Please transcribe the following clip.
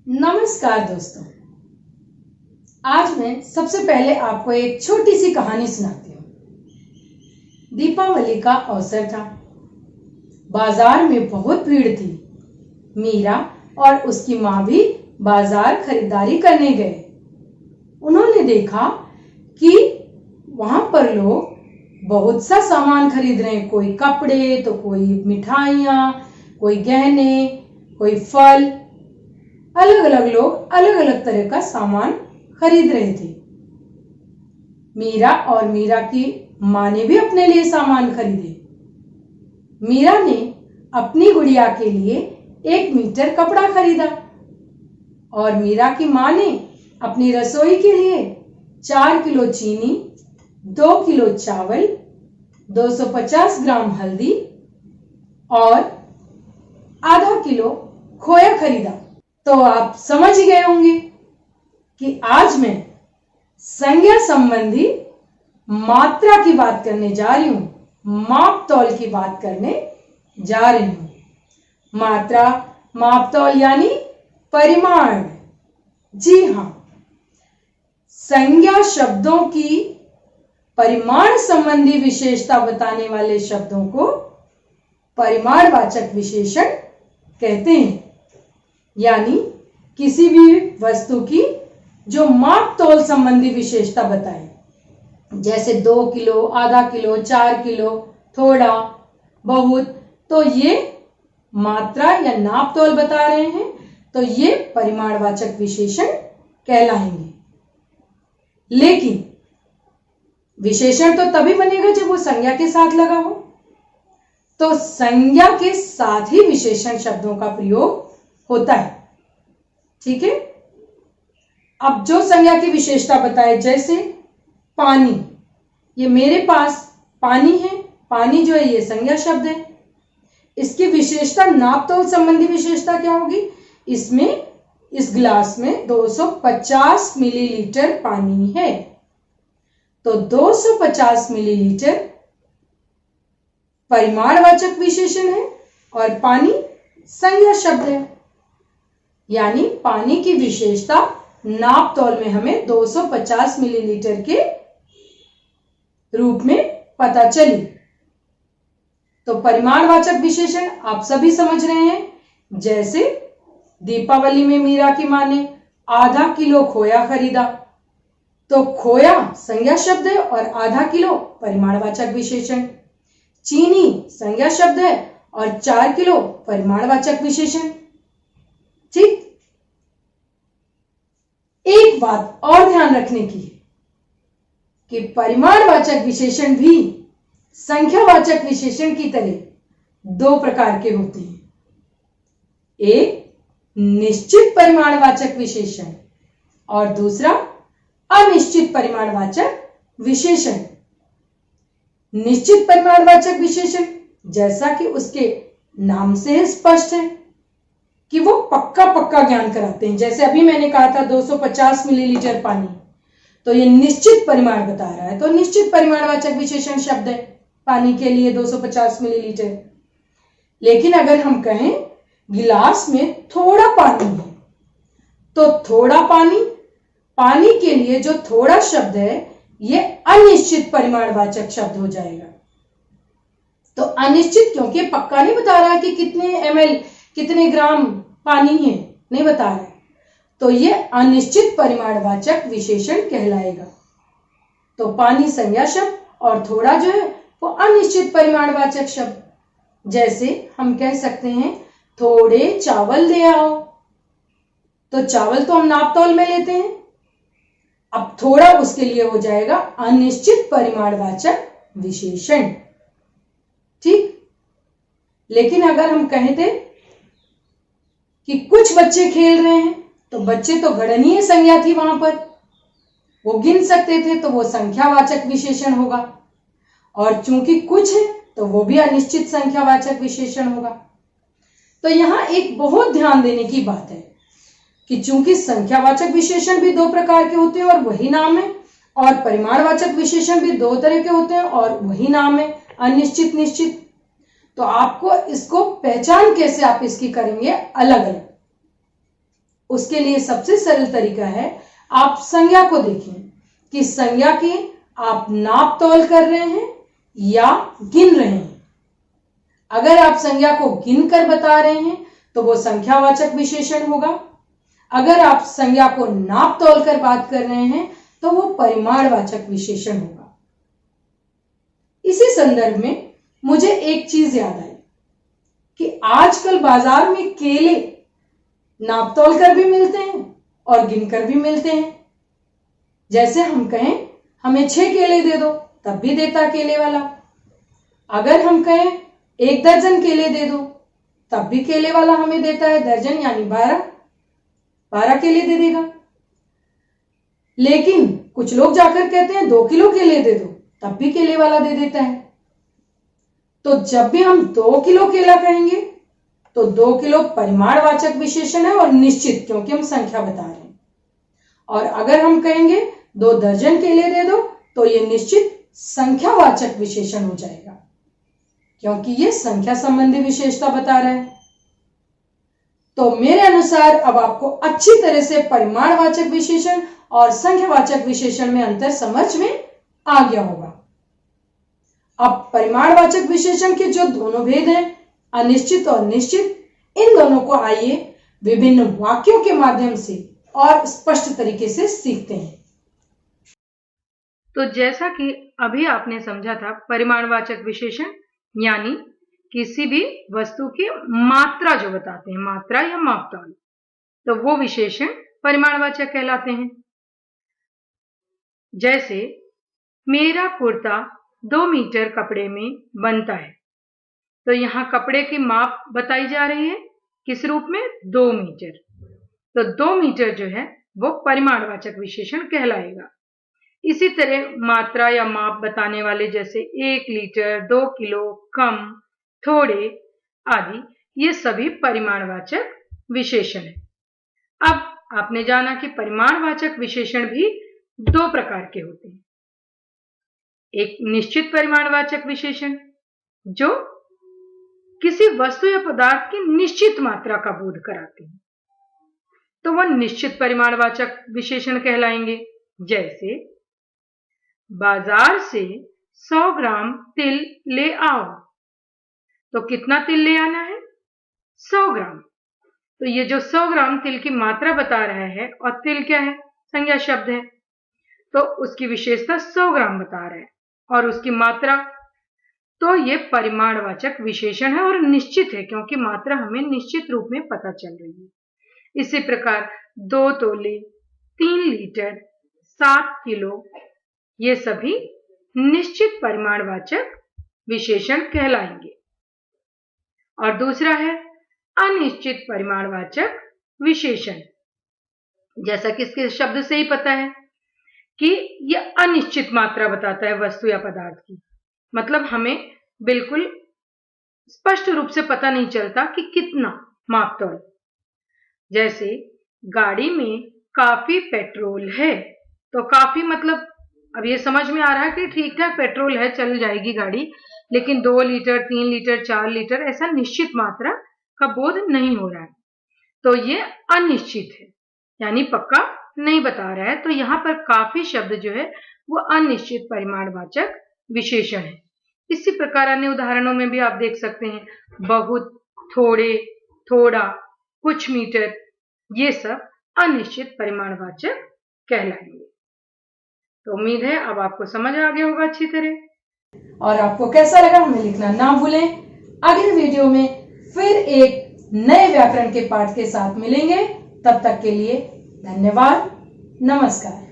नमस्कार दोस्तों, आज मैं सबसे पहले आपको एक छोटी सी कहानी सुनाती हूँ। दीपावली का अवसर था। बाजार में बहुत भीड़ थी। मीरा और उसकी माँ भी बाजार खरीदारी करने गए। उन्होंने देखा कि वहां पर लोग बहुत सा सामान खरीद रहे हैं। कोई कपड़े तो कोई मिठाइयाँ, कोई गहने, कोई फल। अलग अलग लोग अलग अलग तरह का सामान खरीद रहे थे। मीरा और मीरा की माँ ने भी अपने लिए सामान खरीदे। मीरा ने अपनी गुड़िया के लिए 1 मीटर कपड़ा खरीदा और मीरा की माँ ने अपनी रसोई के लिए 4 किलो चीनी, 2 किलो चावल, 250 ग्राम हल्दी और आधा किलो खोया खरीदा। तो आप समझ गए होंगे कि आज मैं संज्ञा संबंधी मात्रा की बात करने जा रही हूं, माप तौल की बात करने जा रही हूं। मात्रा, माप तौल यानी परिमाण। जी हां, संज्ञा शब्दों की परिमाण संबंधी विशेषता बताने वाले शब्दों को परिमाणवाचक विशेषण कहते हैं। यानी किसी भी वस्तु की जो माप तौल संबंधी विशेषता बताए, जैसे 2 किलो, आधा किलो, 4 किलो, थोड़ा, बहुत, तो ये मात्रा या नाप तौल बता रहे हैं, तो ये परिमाणवाचक विशेषण कहलाएंगे। लेकिन विशेषण तो तभी बनेगा जब वो संज्ञा के साथ लगा हो। तो संज्ञा के साथ ही विशेषण शब्दों का प्रयोग होता है। ठीक है। अब जो संज्ञा की विशेषता बताए, जैसे पानी, ये मेरे पास पानी है। पानी जो है ये संज्ञा शब्द है। इसकी विशेषता नाप तौल संबंधी विशेषता क्या होगी? इसमें, इस गिलास में 250 मिलीलीटर पानी है। तो 250 मिलीलीटर परिमाणवाचक विशेषण है और पानी संज्ञा शब्द है। यानी पानी की विशेषता नाप तौल में हमें 250 मिलीलीटर के रूप में पता चली। तो परिमाणवाचक विशेषण आप सभी समझ रहे हैं। जैसे दीपावली में मीरा की मां ने आधा किलो खोया खरीदा, तो खोया संज्ञा शब्द है और आधा किलो परिमाणवाचक विशेषण। चीनी संज्ञा शब्द है और 4 किलो परिमाणवाचक विशेषण। ठीक। एक बात और ध्यान रखने की है कि परिमाणवाचक विशेषण भी संख्यावाचक विशेषण की तरह 2 प्रकार के होते हैं। एक निश्चित परिमाणवाचक विशेषण और दूसरा अनिश्चित परिमाणवाचक विशेषण। निश्चित परिमाणवाचक विशेषण, जैसा कि उसके नाम से स्पष्ट है कि वो पक्का ज्ञान कराते हैं। जैसे अभी मैंने कहा था 250 मिलीलीटर पानी, तो ये निश्चित परिमाण बता रहा है, तो निश्चित परिमाणवाचक विशेषण शब्द है पानी के लिए 250 मिलीलीटर। लेकिन अगर हम कहें गिलास में थोड़ा पानी है, तो थोड़ा पानी, पानी के लिए जो थोड़ा शब्द है ये अनिश्चित परिमाणवाचक शब्द हो जाएगा। तो अनिश्चित क्योंकि पक्का नहीं बता रहा कि कितने ml, कितने ग्राम पानी है, नहीं बता रहा है, तो ये अनिश्चित परिमाणवाचक विशेषण कहलाएगा। तो पानी संज्ञा शब्द और थोड़ा जो है वो अनिश्चित परिमाणवाचक शब्द। जैसे हम कह सकते हैं थोड़े चावल ले आओ, तो चावल तो हम नाप तौल में लेते हैं। अब थोड़ा उसके लिए हो जाएगा अनिश्चित परिमाणवाचक विशेषण। ठीक। लेकिन अगर हम कहते कि कुछ बच्चे खेल रहे हैं, तो बच्चे तो गणनीय संज्ञा थी, वहां पर वो गिन सकते थे, तो वो संख्यावाचक विशेषण होगा। और चूंकि कुछ है तो वो भी अनिश्चित संख्यावाचक विशेषण होगा। तो यहां एक बहुत ध्यान देने की बात है कि चूंकि संख्यावाचक विशेषण भी 2 प्रकार के होते हैं और वही नाम है, और परिमाणवाचक विशेषण भी 2 तरह के होते हैं और वही नाम है, अनिश्चित, निश्चित। तो आपको इसको पहचान कैसे आप इसकी करेंगे अलग अलग। उसके लिए सबसे सरल तरीका है, आप संज्ञा को देखें कि संज्ञा की आप नाप तौल कर रहे हैं या गिन रहे हैं। अगर आप संज्ञा को गिन कर बता रहे हैं तो वो संख्यावाचक विशेषण होगा। अगर आप संज्ञा को नाप तौल कर बात कर रहे हैं तो वो परिमाणवाचक विशेषण होगा। इसी संदर्भ में मुझे एक चीज याद आई कि आजकल बाजार में केले नाप तौल कर भी मिलते हैं और गिनकर भी मिलते हैं। जैसे हम कहें हमें 6 केले दे दो, तब भी देता केले वाला। अगर हम कहें 1 दर्जन केले दे दो, तब भी केले वाला हमें देता है दर्जन, यानी 12 केले दे देगा। लेकिन कुछ लोग जाकर कहते हैं 2 किलो केले दे दो, तब भी केले वाला दे देता है। तो जब भी हम 2 किलो केला कहेंगे तो 2 किलो परिमाणवाचक विशेषण है और निश्चित, क्योंकि हम संख्या बता रहे हैं। और अगर हम कहेंगे 2 दर्जन केले दे दो तो ये निश्चित संख्यावाचक विशेषण हो जाएगा, क्योंकि ये संख्या संबंधी विशेषता बता रहा है। तो मेरे अनुसार अब आपको अच्छी तरह से परिमाणवाचक विशेषण और संख्यावाचक विशेषण में अंतर समझ में आ गया होगा। अब परिमाणवाचक विशेषण के जो दोनों भेद हैं, अनिश्चित और निश्चित, इन दोनों को आइए विभिन्न वाक्यों के माध्यम से और स्पष्ट तरीके से सीखते हैं। तो जैसा कि अभी आपने समझा था, परिमाणवाचक विशेषण यानी किसी भी वस्तु की मात्रा जो बताते हैं, मात्रा या मापतौल, तो वो विशेषण परिमाणवाचक कहलाते हैं। जैसे मेरा कुर्ता 2 मीटर कपड़े में बनता है, तो यहाँ कपड़े की माप बताई जा रही है किस रूप में, 2 मीटर। तो 2 मीटर जो है वो परिमाणवाचक विशेषण कहलाएगा। इसी तरह मात्रा या माप बताने वाले जैसे 1 लीटर, 2 किलो, कम, थोड़े आदि, ये सभी परिमाणवाचक विशेषण है। अब आपने जाना कि परिमाणवाचक विशेषण भी 2 प्रकार के होते हैं। एक निश्चित परिमाणवाचक विशेषण जो किसी वस्तु या पदार्थ की निश्चित मात्रा का बोध कराते हैं, तो वह निश्चित परिमाणवाचक विशेषण कहलाएंगे। जैसे बाजार से 100 ग्राम तिल ले आओ, तो कितना तिल ले आना है, 100 ग्राम। तो ये जो 100 ग्राम तिल की मात्रा बता रहा है, और तिल क्या है, संज्ञा शब्द है, तो उसकी विशेषता 100 ग्राम बता रहा है, और उसकी मात्रा, तो ये परिमाणवाचक विशेषण है और निश्चित है, क्योंकि मात्रा हमें निश्चित रूप में पता चल रही है। इसी प्रकार 2 तोले, 3 लीटर, 7 किलो, ये सभी निश्चित परिमाणवाचक विशेषण कहलाएंगे। और दूसरा है अनिश्चित परिमाणवाचक विशेषण। जैसा कि इसके शब्द से ही पता है कि यह अनिश्चित मात्रा बताता है वस्तु या पदार्थ की, मतलब हमें बिल्कुल स्पष्ट रूप से पता नहीं चलता कि कितना मापतौल। जैसे गाड़ी में काफी पेट्रोल है, तो काफी मतलब अब ये समझ में आ रहा है कि ठीक ठाक पेट्रोल है, चल जाएगी गाड़ी, लेकिन 2 लीटर, 3 लीटर, 4 लीटर ऐसा निश्चित मात्रा का बोध नहीं हो रहा है, तो ये अनिश्चित है, यानी पक्का नहीं बता रहा है। तो यहाँ पर काफी शब्द जो है वो अनिश्चित परिमाणवाचक विशेषण है। इसी प्रकार अन्य उदाहरणों में भी आप देख सकते हैं, बहुत, थोड़े, थोड़ा, कुछ मीटर, ये सब अनिश्चित परिमाणवाचक कहलाएंगे। तो उम्मीद है अब आपको समझ आ गया होगा अच्छी तरह। और आपको कैसा लगा हमें लिखना ना भूलें। अगले वीडियो में फिर एक नए व्याकरण के पाठ के साथ मिलेंगे। तब तक के लिए धन्यवाद, नमस्कार।